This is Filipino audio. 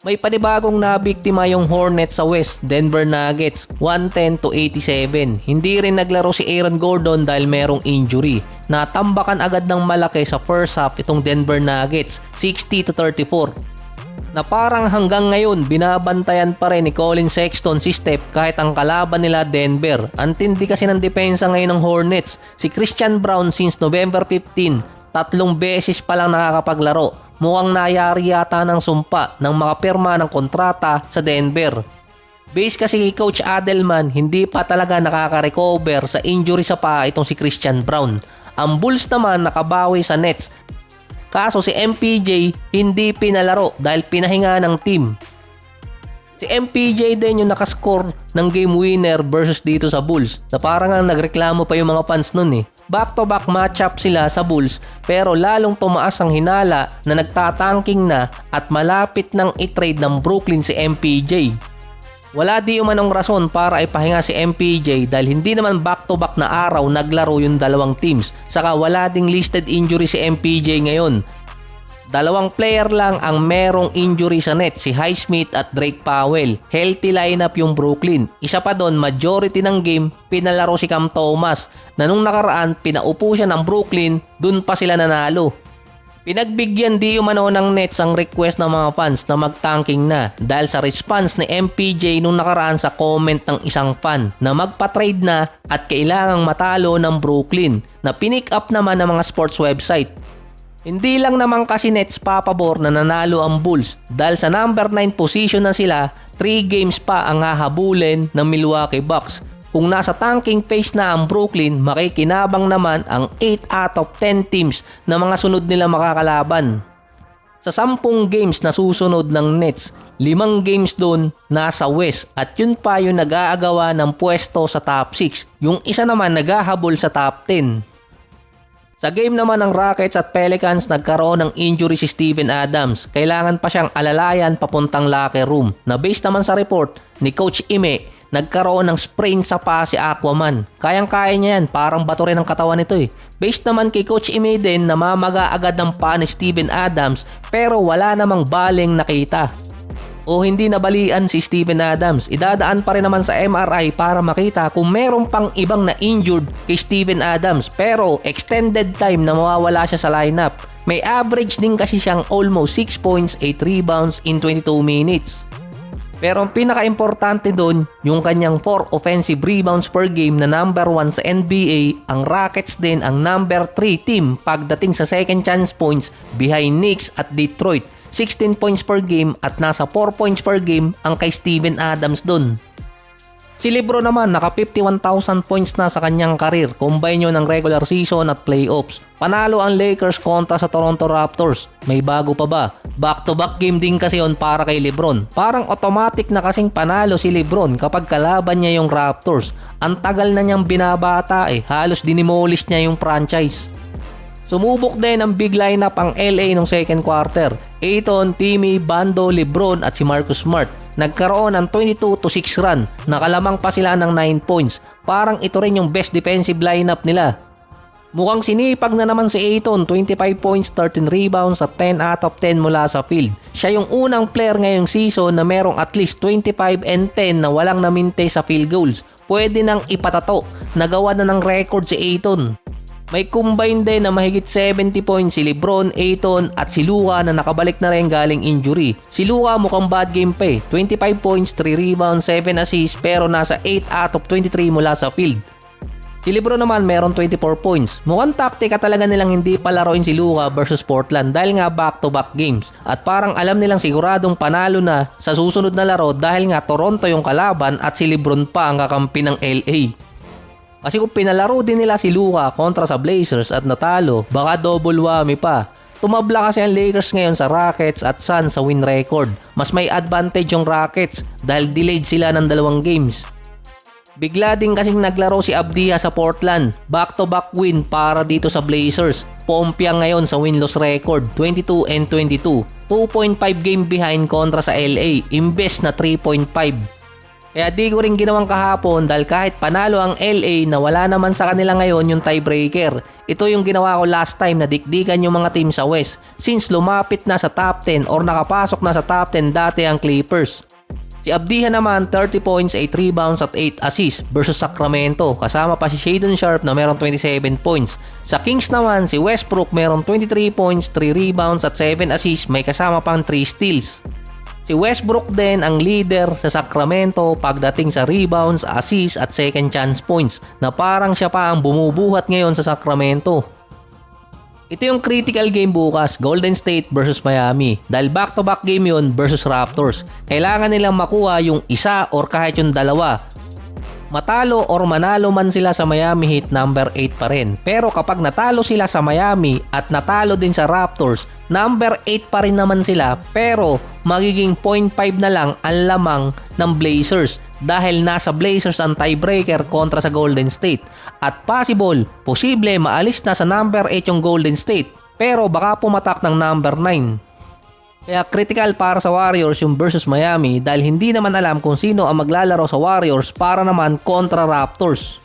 May panibagong nabiktima yung Hornets sa West, Denver Nuggets, 110-87. Hindi rin naglaro si Aaron Gordon dahil merong injury. Natambakan agad ng malaki sa first half itong Denver Nuggets, 60-34. Na parang hanggang ngayon binabantayan pa rin ni Colin Sexton si Steph kahit ang kalaban nila Denver. Antindi kasi ng depensa ngayon ng Hornets. Si Christian Braun since November 15, 3 beses pa lang nakakapaglaro. Mukhang nayari yata ng sumpa ng makapirma ng kontrata sa Denver. Base kasi kay Coach Adelman, hindi pa talaga nakaka-recover sa injury sa paa itong si Christian Braun. Ang Bulls naman nakabawi sa Nets. Kaso si MPJ hindi pinalaro dahil pinahinga ng team. Si MPJ din yung nakascore ng game winner versus dito sa Bulls na parang nagreklamo pa yung mga fans nun eh. Back-to-back matchup sila sa Bulls pero lalong tumaas ang hinala na nagtatanking na at malapit nang i-trade ng Brooklyn si MPJ. Wala di umanong rason para ipahinga si MPJ dahil hindi naman back-to-back na araw naglaro yung dalawang teams. Saka wala ding listed injury si MPJ ngayon. 2 player lang ang merong injury sa Nets, si Highsmith at Drake Powell. Healthy lineup yung Brooklyn. Isa pa doon, majority ng game, pinalaro si Cam Thomas na nung nakaraan, pinaupo siya ng Brooklyn, dun pa sila nanalo. Pinagbigyan di umano ng Nets ang request ng mga fans na mag-tanking na dahil sa response ni MPJ nung nakaraan sa comment ng isang fan na magpa-trade na at kailangang matalo ng Brooklyn na pinick up naman ng mga sports website. Hindi lang naman kasi Nets papabor na nanalo ang Bulls dahil sa number 9 position na sila, 3 games pa ang hahabulin ng Milwaukee Bucks. Kung nasa tanking phase na ang Brooklyn, makikinabang naman ang 8 out of 10 teams na mga sunod nila makakalaban. Sa 10 games na susunod ng Nets, 5 games doon nasa West at yun pa yung nag-aagawa ng pwesto sa top 6. Yung isa naman naghahabol sa top 10. Sa game naman ng Rockets at Pelicans, nagkaroon ng injury si Steven Adams. Kailangan pa siyang alalayan papuntang locker room. Na based naman sa report ni Coach Ime, nagkaroon ng sprain sa paa si Aquaman. Kayang-kaya niya yan, parang bato rin ang katawan nito eh. Based naman kay Coach Ime din, namamaga agad ng paa ni Steven Adams pero wala namang baling nakita. O hindi nabalian si Steven Adams. Idadaan pa rin naman sa MRI para makita kung meron pang ibang na-injured kay Steven Adams. Pero extended time na mawawala siya sa lineup. May average din kasi siyang almost 6 points, 8 rebounds in 22 minutes. Pero ang pinaka-importante doon, yung kanyang 4 offensive rebounds per game na number 1 sa NBA, ang Rockets din ang number 3 team pagdating sa second chance points behind Knicks at Detroit. 16 points per game at nasa 4 points per game ang kay Steven Adams dun. Si LeBron naman naka 51,000 points na sa kanyang karir, combine nyo ng regular season at playoffs. Panalo ang Lakers kontra sa Toronto Raptors. May bago pa ba? Back-to-back game din kasi yon para kay LeBron. Parang automatic na kasing panalo si LeBron kapag kalaban niya yung Raptors. Ang tagal na niyang binabata halos dinimolish niya yung franchise. Sumubok din ang big lineup ang LA nung second quarter. Ayton, Timmy, Bando, LeBron at si Marcus Smart. Nagkaroon ng 22-6 run. Nakalamang pa sila ng 9 points. Parang ito rin yung best defensive lineup nila. Mukhang sinipag na naman si Ayton, 25 points, 13 rebounds at 10 out of 10 mula sa field. Siya yung unang player ngayong season na merong at least 25 and 10 na walang naminte sa field goals. Pwede nang ipatato. Nagawa na ng record si Ayton. May combine din na mahigit 70 points si LeBron, Ayton at si Luka na nakabalik na rin galing injury. Si Luka mukhang bad game pa 25 points, 3 rebounds, 7 assists pero nasa 8 out of 23 mula sa field. Si LeBron naman meron 24 points. Mukhang taktika talaga nilang hindi palaruin si Luka versus Portland dahil nga back-to-back games. At parang alam nilang siguradong panalo na sa susunod na laro dahil nga Toronto yung kalaban at si LeBron pa ang kakampi ng LA. Kasi kung pinalaro din nila si Luka kontra sa Blazers at natalo, baka double whammy pa. Tumabla kasi ang Lakers ngayon sa Rockets at Suns sa win record. Mas may advantage yung Rockets dahil delayed sila ng 2 games. Bigla din kasing naglaro si Abdiya sa Portland. Back-to-back win para dito sa Blazers. Pompya ngayon sa win-loss record, 22 and 22. 2.5 game behind kontra sa LA, imbes na 3.5. Kaya di ko rin ginawang kahapon dahil kahit panalo ang LA na wala naman sa kanila ngayon yung tiebreaker. Ito yung ginawa ko last time na dikdikan yung mga team sa West since lumapit na sa top 10 or nakapasok na sa top 10 dati ang Clippers. Si Abdihan naman 30 points, 8 rebounds at 8 assists versus Sacramento kasama pa si Shaedon Sharpe na meron 27 points. Sa Kings naman si Westbrook meron 23 points, 3 rebounds at 7 assists may kasama pang 3 steals. Si Westbrook din ang leader sa Sacramento pagdating sa rebounds, assists at second chance points na parang siya pa ang bumubuhat ngayon sa Sacramento. Ito yung critical game bukas, Golden State versus Miami. Dahil back-to-back game yun versus Raptors. Kailangan nilang makuha yung isa or kahit yung dalawa. Matalo or manalo man sila sa Miami Heat, number 8 pa rin. Pero kapag natalo sila sa Miami at natalo din sa Raptors, number 8 pa rin naman sila. Pero magiging 0.5 na lang ang lamang ng Blazers dahil nasa Blazers ang tiebreaker kontra sa Golden State. At posible maalis na sa number 8 yung Golden State. Pero baka pumatak ng number 9. Kaya critical para sa Warriors yung versus Miami dahil hindi naman alam kung sino ang maglalaro sa Warriors para naman kontra Raptors.